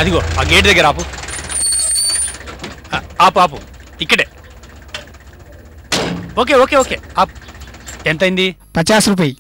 అదిగో ఆ గేట్ దగ్గర ఆపు. ఆపు ఆపు, ఇక్కడే. ఓకే ఓకే ఓకే ఆపు. ఎంతైంది? 50 రూపాయి.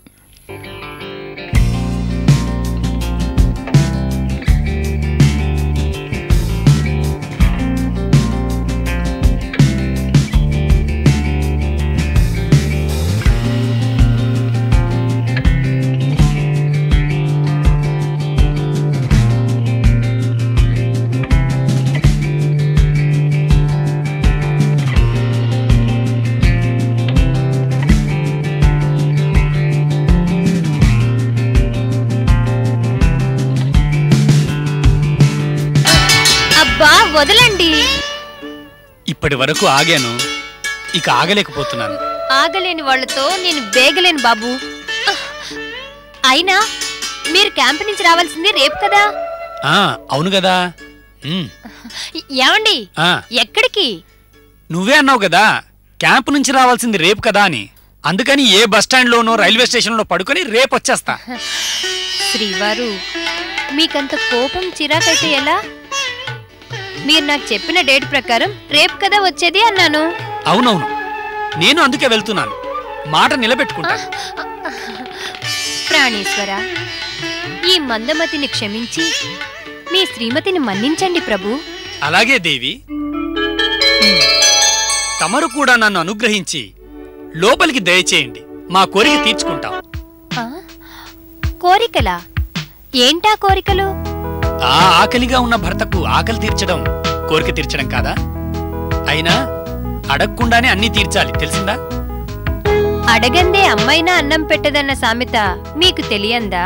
వదలండి. ఇప్పటి వరకు ఆగాను, ఇక ఆగలేకపోతున్నాను. ఆగలేని వాళ్ళతో నేను బేగలేను బాబు. అయినా మీరు క్యాంప్ నుంచి రావాల్సింది రేపు కదా? అవును కదా. ఏమండి, ఎక్కడికి? నువ్వే అన్నావు కదా క్యాంప్ నుంచి రావాల్సింది రేపు కదా అని. అందుకని ఏ బస్టాండ్ లోనో రైల్వే స్టేషన్ లో పడుకొని రేపు వచ్చేస్తా. శ్రీవారు, మీకంత కోపం చిరాకైతే ఎలా? మీరు నాకు చెప్పిన డేట్ ప్రకారం రేపు కదా వచ్చేది అన్నాను. అవునవును, నేను అందుకే వెళ్తున్నాను. మాట నిలబెట్టుకుంటా. ప్రాణేశ్వర, ఈ మందమతిని క్షమించి మీ శ్రీమతిని మన్నించండి ప్రభు. అలాగే దేవి, తమరు కూడా నన్ను అనుగ్రహించి లోపలికి దయచేయండి. మా కోరిక తీర్చుకుంటాం. కోరికలా? ఏంటా కోరికలు? ఆ ఆకలిగా ఉన్న భర్తకు ఆకలి తీర్చడం కోరిక తీర్చడం కాదా? అయినా అడగకుండానే అన్ని తీర్చాలి, తెలిసిందా? అడగందే అమ్మైనా అన్నం పెట్టదన్న సామెత మీకు తెలియందా?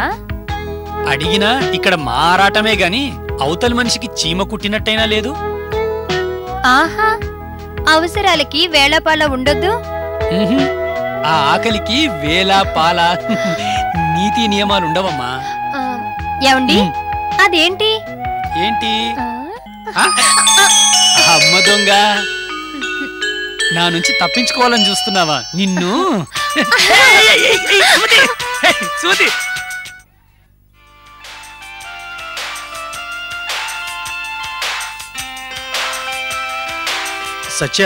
అడిగినా ఇక్కడ మారాటమే గాని అవతలి మనిషికి చీమ కుట్టినట్టయినా లేదు. ఆహా, అవసరాలకి వేళాపాల ఉండొద్దు. ఆ ఆకలికి వేళాపాల నీతి నియమాలుండవమ్మా. ఏమండి, అదేంటి? ఏంటి? అమ్మ దొంగ, నా నుంచి తప్పించుకోవాలని చూస్తున్నావా? నిన్ను సత్య,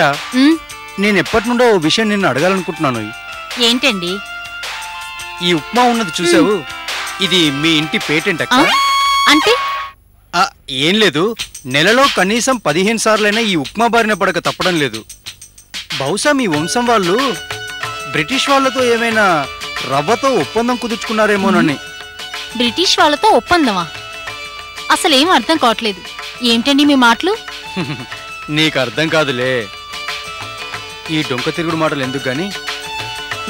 నేను ఎప్పటి నుండో ఓ విషయం నిన్ను అడగాలనుకుంటున్నాను. ఏంటండి? ఈ ఉప్మా ఉన్నది చూసావు, ఇది మీ ఇంటి పేటెంట్ అక్క. అంటే ఏం లేదు, నెలలో కనీసం 15 సార్లైనా ఈ ఉప్మా బారిన పడక తప్పడం లేదు. బహుశా మీ వంశం వాళ్ళు బ్రిటిష్ వాళ్ళతో ఏమైనా రవ్వతో ఒప్పందం కుదుర్చుకున్నారేమోనని. బ్రిటిష్ వాళ్ళతో ఒప్పందమా? అసలేం అర్థం కావట్లేదు. ఏంటండి మీ మాటలు? నీకు అర్థం కాదులే, ఈ డొంక తిరుగుడు మాటలు ఎందుకు గాని.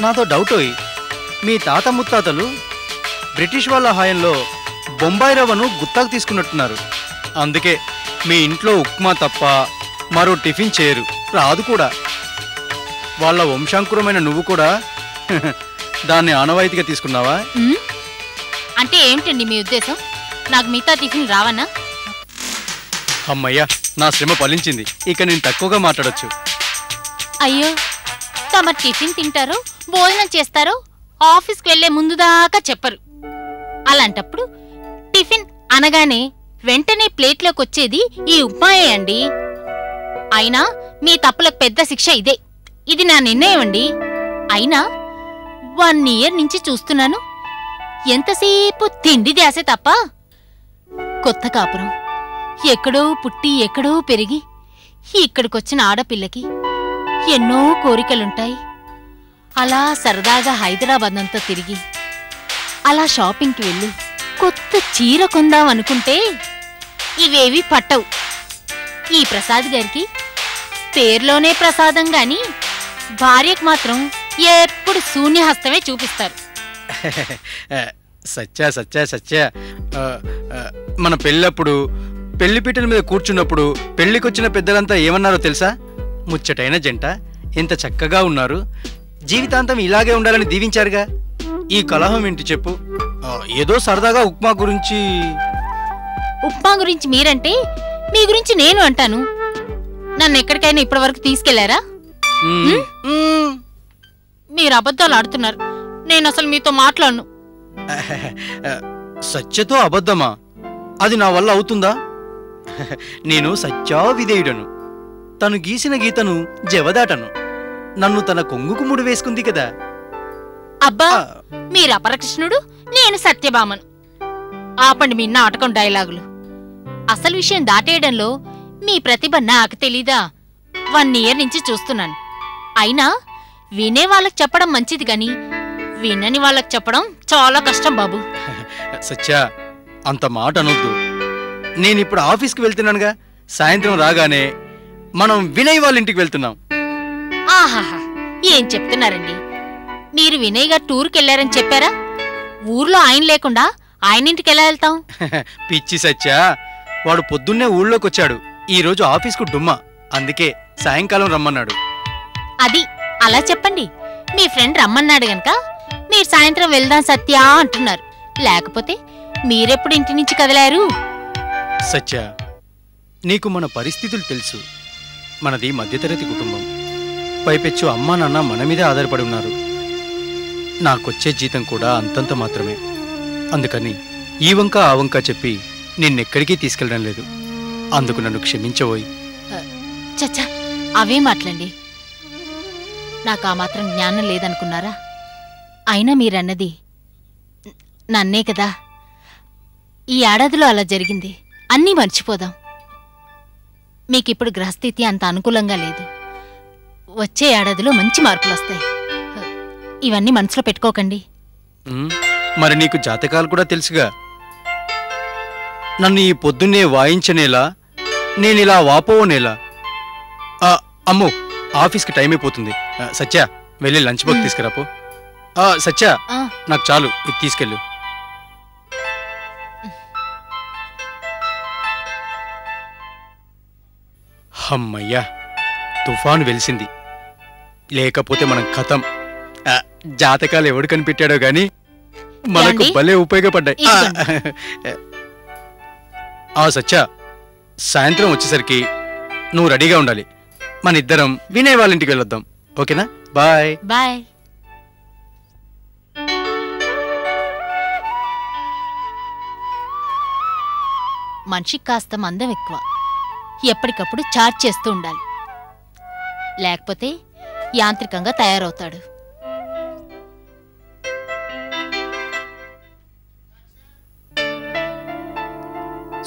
నాతో డౌటోయ్, మీ తాత ముత్తాతలు బ్రిటిష్ వాళ్ళ హాయంలో బొంబాయి రవ్వను గుత్తాకు తీసుకున్నట్టున్నారు. అందుకే మీ ఇంట్లో ఉప్మా తప్ప మరో టిఫిన్ చేయరు, రాదు కూడా. వాళ్ళ వంశాంకురమైన నువ్వు కూడా దాన్ని ఆనవాయితీగా తీసుకున్నావా? అంటే ఏమిటండి మీ ఉద్దేశం? నాకు మిగతా టిఫిన్ రావన్నా? అమ్మయ్యా, నా శ్రమ ఫలించింది. ఇక నేను తక్కువగా మాట్లాడొచ్చు. అయ్యో, తమ టిఫిన్ తింటారో భోజనం చేస్తారో ఆఫీస్కి వెళ్లే ముందు దాకా చెప్పరు. అలాంటప్పుడు టిఫిన్ అనగానే వెంటనే ప్లేట్లోకి వచ్చేది ఈ ఉప్మాయే అండి. అయినా మీ తప్పులకు పెద్ద శిక్ష ఇదే. ఇది నా నిర్ణయం అండి. అయినా 1 ఇయర్ నుంచి చూస్తున్నాను, ఎంతసేపు తిండి ధ్యాసే తప్ప. కొత్త కాపురం, ఎక్కడో పుట్టి ఎక్కడో పెరిగి ఇక్కడికొచ్చిన ఆడపిల్లకి ఎన్నో కోరికలుంటాయి. అలా సరదాగా హైదరాబాద్ అంతా తిరిగి అలా షాపింగ్కి వెళ్ళి కొత్త చీర కొందాం అనుకుంటే ఇవేవి పట్టవు. ఈ ప్రసాద్ గారికి పేర్లోనే ప్రసాదం గాని భార్యకు మాత్రం ఎప్పుడు శూన్యహస్తమే చూపిస్తారు. సత్య సత్య సత్య, మన పెళ్ళప్పుడు పెళ్లిపీటల మీద కూర్చున్నప్పుడు పెళ్లికొచ్చిన పెద్దలంతా ఏమన్నారో తెలుసా? ముచ్చటైన జంట, ఎంత చక్కగా ఉన్నారు, జీవితాంతం ఇలాగే ఉండాలని దీవించారుగా. ఈ కలహం ఏంటి చెప్పు? ఏదో సరదాగా ఉప్మా గురించి. ఉప్మా గురించి మీరంటే మీ గురించి నేను అంటాను. నన్ను ఎక్కడికైనా ఇప్పటి వరకు తీసుకెళ్లారా? మీరు అబద్ధాలు ఆడుతున్నారు. నేను అసలు మీతో మాట్లాడను. సత్యతో అబద్ధమా? అది నా వల్ల అవుతుందా? నేను సత్యా విధేయుడను. తను గీసిన గీతను జవదాటను. నన్ను తన కొంగుకు ముడి వేసుకుంది కదా. అబ్బా, మీరు అపరకృష్ణుడు, నేను సత్యభామను. ఆపండి మీ నాటకం డైలాగులు. అసలు విషయం దాటేయడంలో మీ ప్రతిభ నాకు తెలీదా? 1 ఇయర్ నుంచి చూస్తున్నాను. అయినా వినే వాళ్ళకి చెప్పడం మంచిది గాని వినని వాళ్ళకి చెప్పడం చాలా కష్టం బాబు. సత్యా, అంత మాట అనొద్దు. నేనిప్పుడు ఆఫీస్కి వెళ్తున్నానుగా. సాయంత్రం రాగానే మనం వినయ్ వాళ్ళ ఇంటికి వెళ్తున్నాం. ఆహాహా, ఏం చెప్తున్నారండి? మీరు వినయ్ గారు టూర్కి వెళ్ళారని చెప్పారా? ఊర్లో ఆయన లేకుండా ఆయన ఇంటికి ఎలా వెళ్తాం? పిచ్చి సత్యా, వాడు పొద్దున్నే ఊళ్ళోకి వచ్చాడు. ఈ రోజు ఆఫీస్కు డుమ్మా, అందుకే సాయంకాలం రమ్మన్నాడు. అది అలా చెప్పండి. మీ ఫ్రెండ్ రమ్మన్నాడు గనక మీరు సాయంత్రం వెళ్దాం సత్యా అంటున్నారు. లేకపోతే మీరెప్పుడు ఇంటి నుంచి కదిలారు? సత్య, నీకు మన పరిస్థితులు తెలుసు. మనది మధ్యతరగతి కుటుంబం. పైపెచ్చు అమ్మా నాన్న మన మీదే ఆధారపడి ఉన్నారు. నాకొచ్చే జీతం కూడా అంతంత మాత్రమే. అందుకని ఈ వంక ఆ వంక చెప్పి నిన్నెక్కడికి తీసుకెళ్ళడం లేదు. అందుకు నన్ను క్షమించబోయి. చచ్చా, అవే మాటలండి. నాకు ఆ మాత్రం జ్ఞానం లేదనుకున్నారా? అయినా మీరన్నది నన్నే కదా. ఈ ఏడాదిలో అలా జరిగింది. అన్నీ మర్చిపోదాం. మీకిప్పుడు గ్రహస్థితి అంత అనుకూలంగా లేదు. వచ్చే ఏడాదిలో మంచి మార్పులు వస్తాయి. ఇవన్నీ మనసులో పెట్టుకోకండి. మరి నీకు జాతకాలు కూడా తెలుసుగా. నన్ను ఈ పొద్దున్నే వాయించనేలా, నేనిలా వాపోనేలా. అమ్మో, ఆఫీస్కి టైం అయిపోతుంది. సత్య, వెళ్ళి లంచ్ బాక్స్ తీసుకురాపో. సత్య, నాకు చాలు, ఇది తీసుకెళ్ళు. అమ్మయ్యా, తుఫాను వెలిసింది. లేకపోతే మనం ఖతం. జాతకాలు ఎవడు కనిపెట్టాడో గాని మనకు భలే ఉపయోగపడ్డాయి. సత్య, సాయంత్రం వచ్చేసరికి నువ్వు రెడీగా ఉండాలి. మన ఇద్దరం వినయ్ వాళ్ళ ఇంటికి వెళ్ళొద్దాం. ఓకేనా? Bye bye. మనిషికి కాస్త మందం ఎక్కువ. ఎప్పటికప్పుడు చార్జ్ చేస్తూ ఉండాలి. లేకపోతే యాంత్రికంగా తయారవుతాడు.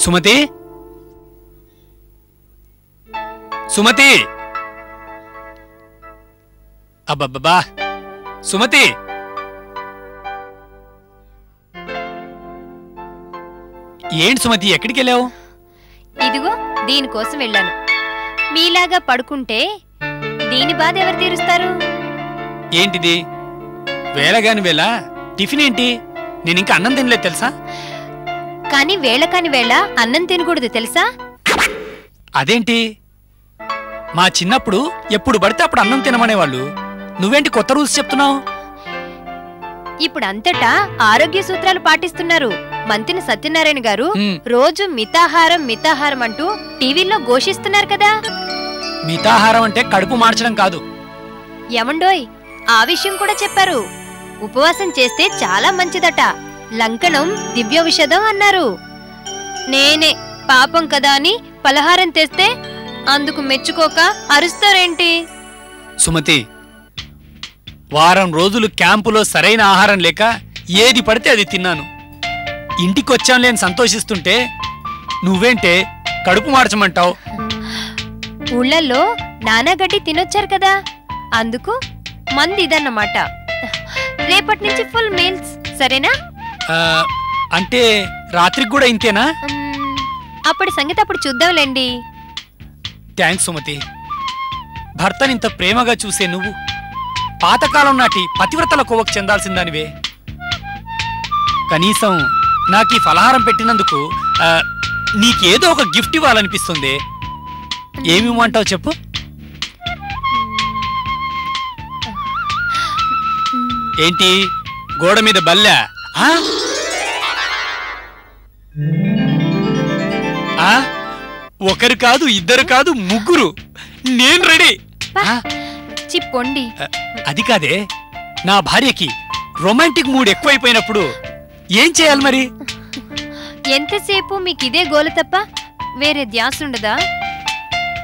సుమతి, సుమతి, అబ్బబ్బా, సుమతి! ఏంటి సుమతి, ఎక్కడికి వెళ్ళావు? ఇదిగో దీనికోసం వెళ్ళాను. మీలాగా పడుకుంటే దీని బాధ ఎవరు తీరుస్తారు? ఏంటిది? వేళగాని వేళ టిఫిన్ ఏంటి? నేనింకా అన్నం తినలేదు తెలుసా? కానీ వేళ కాని వేళ అన్నం తినకూడదు తెలుసా? అదేంటి? మా చిన్నప్పుడు ఎప్పుడు పడితే అప్పుడు అన్నం తినమనేవాళ్ళు. నువ్వేంటి కొత్త రూల్స్ చెప్తున్నావు? ఇప్పుడు అంతటా ఆరోగ్య సూత్రాలు పాటిస్తున్నారు. మంత్రి సత్యనారాయణ గారు రోజు మితాహారం మితాహారం అంటూ టీవీలో ఘోషిస్తున్నారు కదా. మితాహారం అంటే కడుపు మార్చడం కాదు. ఎమండోయ్, ఆ విషయం కూడా చెప్పారు. ఉపవాసం చేస్తే చాలా మంచిదట. లంకణం దివ్యౌషధం అన్నారు. నేనే పాపం కదా అని పలహారం తెస్తే అందుకు మెచ్చుకోక అరుస్తారేంటి? సుమతి, వారం రోజులు క్యాంపులో సరైన ఆహారం లేక ఏది పడితే అది తిన్నాను. ఇంటికొచ్చాను లేని సంతోషిస్తుంటే నువ్వేంటే కడుపు మార్చమంటావు? ఊళ్ళల్లో నానాగడ్డి తినొచ్చారు కదా, అందుకు మంది ఇదన్నమాట. రేపటి నుంచి ఫుల్ మీల్స్, సరేనా? అంటే రాత్రికి కూడా ఇంతేనా? అప్పటి సంగతి అప్పుడు చూద్దాంలేండి. థ్యాంక్స్ సుమతి. భర్తనింత ప్రేమగా చూసే నువ్వు పాతకాలం నాటి పతివ్రతల కోవకు చెందాల్సిందానివే. కనీసం నాకు ఈ ఫలహారం పెట్టినందుకు నీకేదో ఒక గిఫ్ట్ ఇవ్వాలనిపిస్తుంది. ఏమివ్వమంటావు చెప్పు? ఏంటి గోడ మీద బల్లె? ఒకరు కాదు, ఇద్దరు కాదు, ముగ్గురు. నేను రెడీ. చిప్పొండి. అది కాదే, నా భార్యకి రొమాంటిక్ మూడ్ ఎక్కువైపోయినప్పుడు ఏం చేయాలి మరి? ఎంతసేపు మీకు ఇదే గోల తప్ప వేరే ధ్యాస ఉండదా?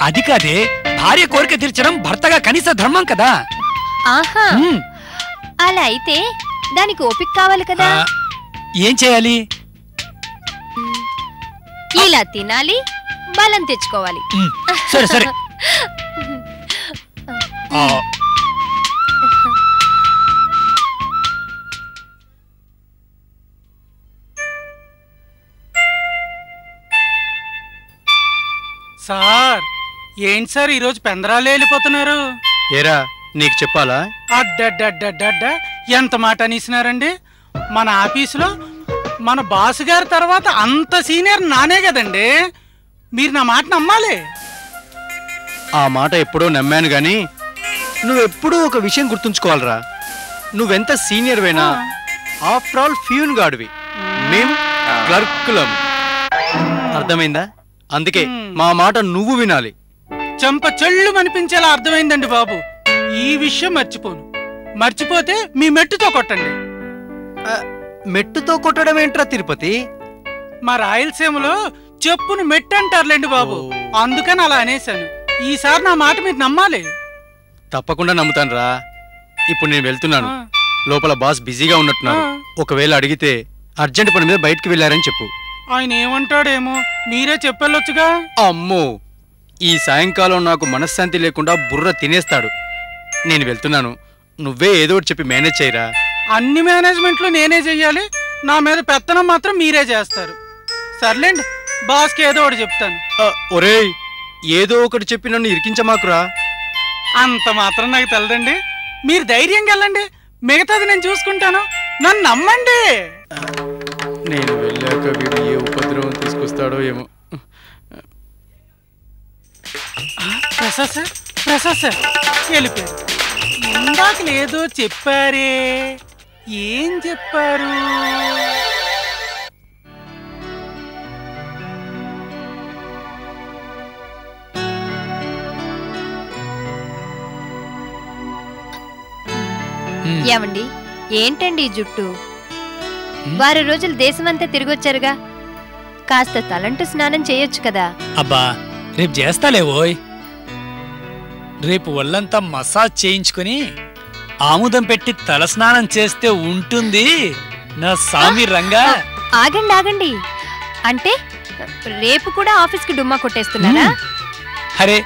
అది కాదే, భార్య కోరిక తీర్చడం భర్తగా కనీస ధర్మం కదా. ఆహా, అలా అయితే దానికి ఓపిక కావాలి కదా. ఏం చేయాలి? ఇలా తినాలి, బలం తెచ్చుకోవాలి. సరే సరే. సార్, ఏంటి సార్ ఈరోజు పెందరాలు వెళ్ళిపోతున్నారు? ఏరా, నీకు చెప్పాలా? అడ్డడ్డడ్డడ్డ, ఎంత మాట అనేసినారండి. మన ఆఫీసులో మన బాస్ గారి తర్వాత అంత సీనియర్ నానే కదండి. మీరు నా మాట నమ్మాలి. ఆ మాట ఎప్పుడో నమ్మాను గాని నువ్వెప్పుడూ ఒక విషయం గుర్తుంచుకోవాలరా. నువ్వెంత సీనియర్ అయినా ఆఫ్టర్ ఆల్ ఫ్యూన్ గాడివి, మేం క్లర్కులం. అర్థమైందా? అందుకే మా మాట నువ్వు వినాలి. చెంప చెళ్ళు అనిపించేలా అర్థమైందండి బాబు. ఈ విషయం మర్చిపోను. మర్చిపోతే మీ మెట్టుతో కొట్టండి. మెట్టుతో కొట్టడం ఏంట్రా తిరుపతి? మా రాయలసీమలో చెప్పును మెట్టు అంటారులేండి బాబు, అందుకని అలా అనేశాను. ఈసారి నా మాట మీరు నమ్మాలి. తప్పకుండా నమ్ముతాను రా. ఇప్పుడు నేను వెళ్తున్నాను. లోపల బాస్ బిజీగా ఉన్నట్టున్నారు. ఒకవేళ అడిగితే అర్జెంట్ పని మీద బయటికి వెళ్ళారని చెప్పు. ఆయన ఏమంటాడేమో, మీరే చెప్పెళ్ళొచ్చుగా. అమ్మో, ఈ సాయంకాలం నాకు మనశ్శాంతి లేకుండా బుర్ర తినేస్తాడు. నేను వెళ్తున్నాను. నువ్వే ఏదో ఒకటి చెప్పి మేనేజ్ చేయరా. అన్ని మేనేజ్మెంట్లు నేనే చెయ్యాలి, నా మీద పెత్తనం మాత్రం మీరే చేస్తారు. సర్లేండి, బాస్కి ఏదో ఒకటి చెప్తాను. ఒరేయ్, ఏదో ఒకటి చెప్పి నన్ను ఇరికించమాకురా. అంత మాత్రం నాకు తెలదండి. మీరు ధైర్యంగా వెళ్ళండి, మిగతాది నేను చూసుకుంటాను. నన్ను నమ్మండి. నేను వెళ్ళాక వీడు ఏ ఉపద్రవం తీసుకొస్తాడో ఏమో. ప్రసాద్ సార్, ప్రసాద్ సార్ వెళ్ళిపోయారు. ఇందాక లేదో చెప్పారే, ఏం చెప్పారు? ఏమండి, ఏంటండి ఈ జుట్టు? వారం రోజులు దేశమంతా తిరిగొచ్చారుగా, కాస్త తలంటు స్నానం చేయొచ్చు కదా. అబ్బా, రేపు చేస్తాలేవోయ్. రేపు ఒళ్ళంతా మసాజ్ చేయించుకుని ఆముదం పెట్టి తలస్నానం చేస్తే ఉంటుంది నా సామి రంగా. ఆగండి ఆగండి, అంటే రేపు కూడా ఆఫీస్కి డుమ్మా కొట్టేస్తున్నారా? అరే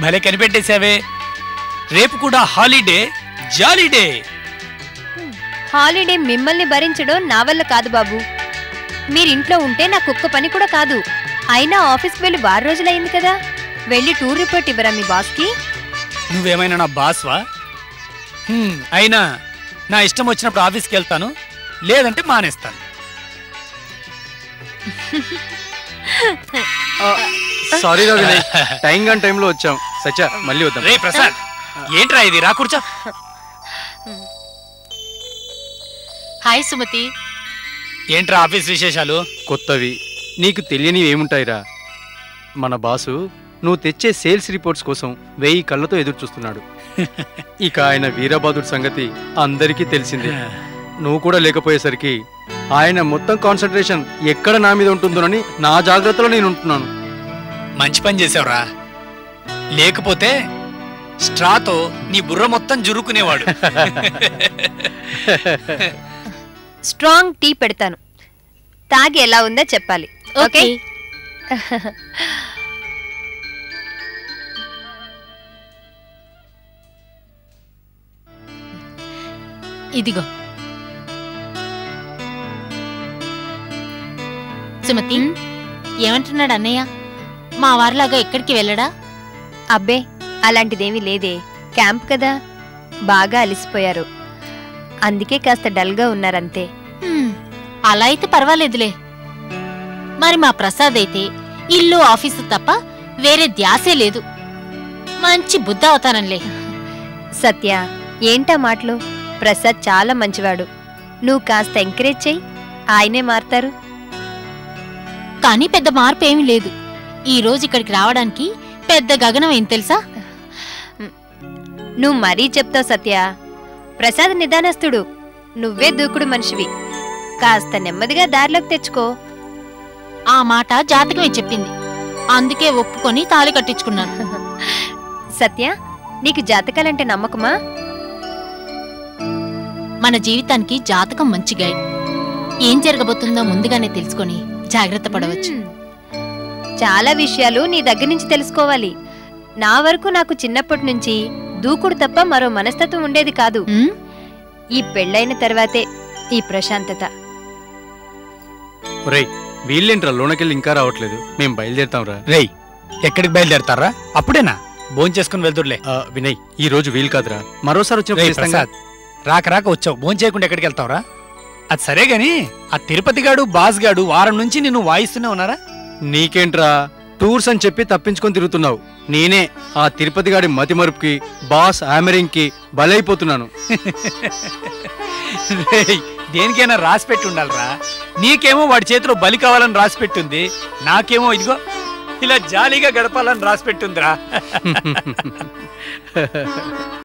భలే కనిపెట్టేశావే. రేపు కూడా హాలిడే, జాలీడే. హాలిడే మిమ్మల్ని భరించడం నా వల్ల కాదు బాబు. మీరింట్లో ఉంటే నాకు ఒక్క పని కూడా కాదు. అయినా ఆఫీస్కి వెళ్ళి వారం రోజులైంది కదా, వెళ్ళి టూర్ రిపోర్ట్ ఇవ్వరా మీ బాస్కి? నువ్వేమైనా నా బాస్వా? అయినా నా ఇష్టం వచ్చినప్పుడు ఆఫీస్కి వెళ్తాను, లేదంటే మానేస్తాను. సారీ రా వినయ్, టైం గాని టైంలో వచ్చాం. సచ్చా, మళ్ళీ వద్దాం. రే ప్రసాద్, ఏంట్రా ఇది? రా కూర్చో. హాయ్ సుమతి. ఏంట్రా ఆఫీస్ విశేషాలు? కొత్తవి నీకు తెలియనివి ఏముంటాయిరా. మన బాసు నువ్వు తెచ్చే సేల్స్ రిపోర్ట్స్ కోసం 1000 కళ్ళతో ఎదురు చూస్తున్నాడు. ఇక ఆయన వీరబాదుడి సంగతి అందరికీ తెలిసిందే. నువ్వు కూడా లేకపోయేసరికి ఆయన మొత్తం కాన్సన్ట్రేషన్ ఎక్కడ నా మీద ఉంటుందోనని నా జాగ్రత్తలో నేను ఉంటున్నాను. మంచి పని చేసావురా, లేకపోతే స్ట్రాతో నీ బుర్ర మొత్తం జురుకునేవాడు. స్ట్రాంగ్ టీ పెడతాను, తాగి ఎలా ఉందో చెప్పాలి. ఓకే? ఇదిగో సుమతి. ఏమంటున్నాడు అన్నయ్య? మా వారిలాగా ఎక్కడికి వెళ్ళడా? అబ్బే, అలాంటిదేమీ లేదే. క్యాంప్ కదా, బాగా అలిసిపోయారు. అందుకే కాస్త డల్గా ఉన్నారంతే. అలా అయితే పర్వాలేదులే. మరి మా ప్రసాద్ అయితే ఇల్లు ఆఫీసు తప్ప వేరే ధ్యాసే లేదు. మంచి బుద్ధ అవుతానంలే. సత్య, ఏంటా మాటలు? ప్రసాద్ చాలా మంచివాడు. నువ్వు కాస్త ఎంకరేజ్ చెయ్యి, ఆయనే మారతారు. కానీ పెద్ద మార్పు ఏమీ లేదు. ఈ రోజు ఇక్కడికి రావడానికి పెద్ద గగనం ఏం తెలుసా? నువ్వు మరీ చెప్తావు సత్య. ప్రసాద్ నిదానస్తుడు, నువ్వే దూకుడు మనిషివి. కాస్త నెమ్మదిగా దారిలోకి తెచ్చుకో. ఆ మాట జాతకమే చెప్పింది. అందుకే ఒప్పుకొని తాళి కట్టించుకున్నాను. సత్య, నీకు జాతకాలంటే నమ్మకమా? మన జీవితానికి జాతకం మంచి గైడ్. ఏం జరగబోతుందో ముందుగానే తెలుసుకొని జాగ్రత్త పడవచ్చు. చాలా విషయాలు నీ దగ్గర నుంచి తెలుసుకోవాలి. నా వరకు నాకు చిన్నప్పటి నుంచి దూకుడు తప్ప మరో మనస్తత్వం ఉండేది కాదు. ఈ పెళ్ళైన తర్వాతే ఈ ప్రశాంతత. ఒరేయ్, వీళ్ళేంట్రా లోనకెళ్ళి ఇంకా రావట్లేదు? మేం బయలుదేరుతాంరా. రేయ్, ఎక్కడికి బయలుదేరతారా? అప్పుడేనా భోంచేసుకుని వెళ్తుర్లే. వినయ్, ఈ రోజు వీలు కాదురా, మరోసారి రేయ్ వచ్చిన ప్రసాద్, రాక రాక వచ్చావు, భోంచేయకుండా ఎక్కడికి వెళ్తావురా? అది సరే గాని ఆ తిరుపతి గాడు బాస్ గాడు వారం నుంచి నిన్ను వాయిస్తూనే ఉన్నారా? నీకేంట్రా టూర్స్ అని చెప్పి తప్పించుకొని తిరుగుతున్నావు? నేనే ఆ తిరుపతి గాడి మతి మరుపుకి, బాస్ ఆమెరింగ్ కి బలైపోతున్నాను. రేయ్, దేనికైనా రాసి పెట్టి ఉండాలిరా. నీకేమో వాడి చేతిలో బలి కావాలని రాసి పెట్టుంది, నాకేమో ఇదిగో ఇలా జాలీగా గడపాలని రాసి పెట్టుందిరా.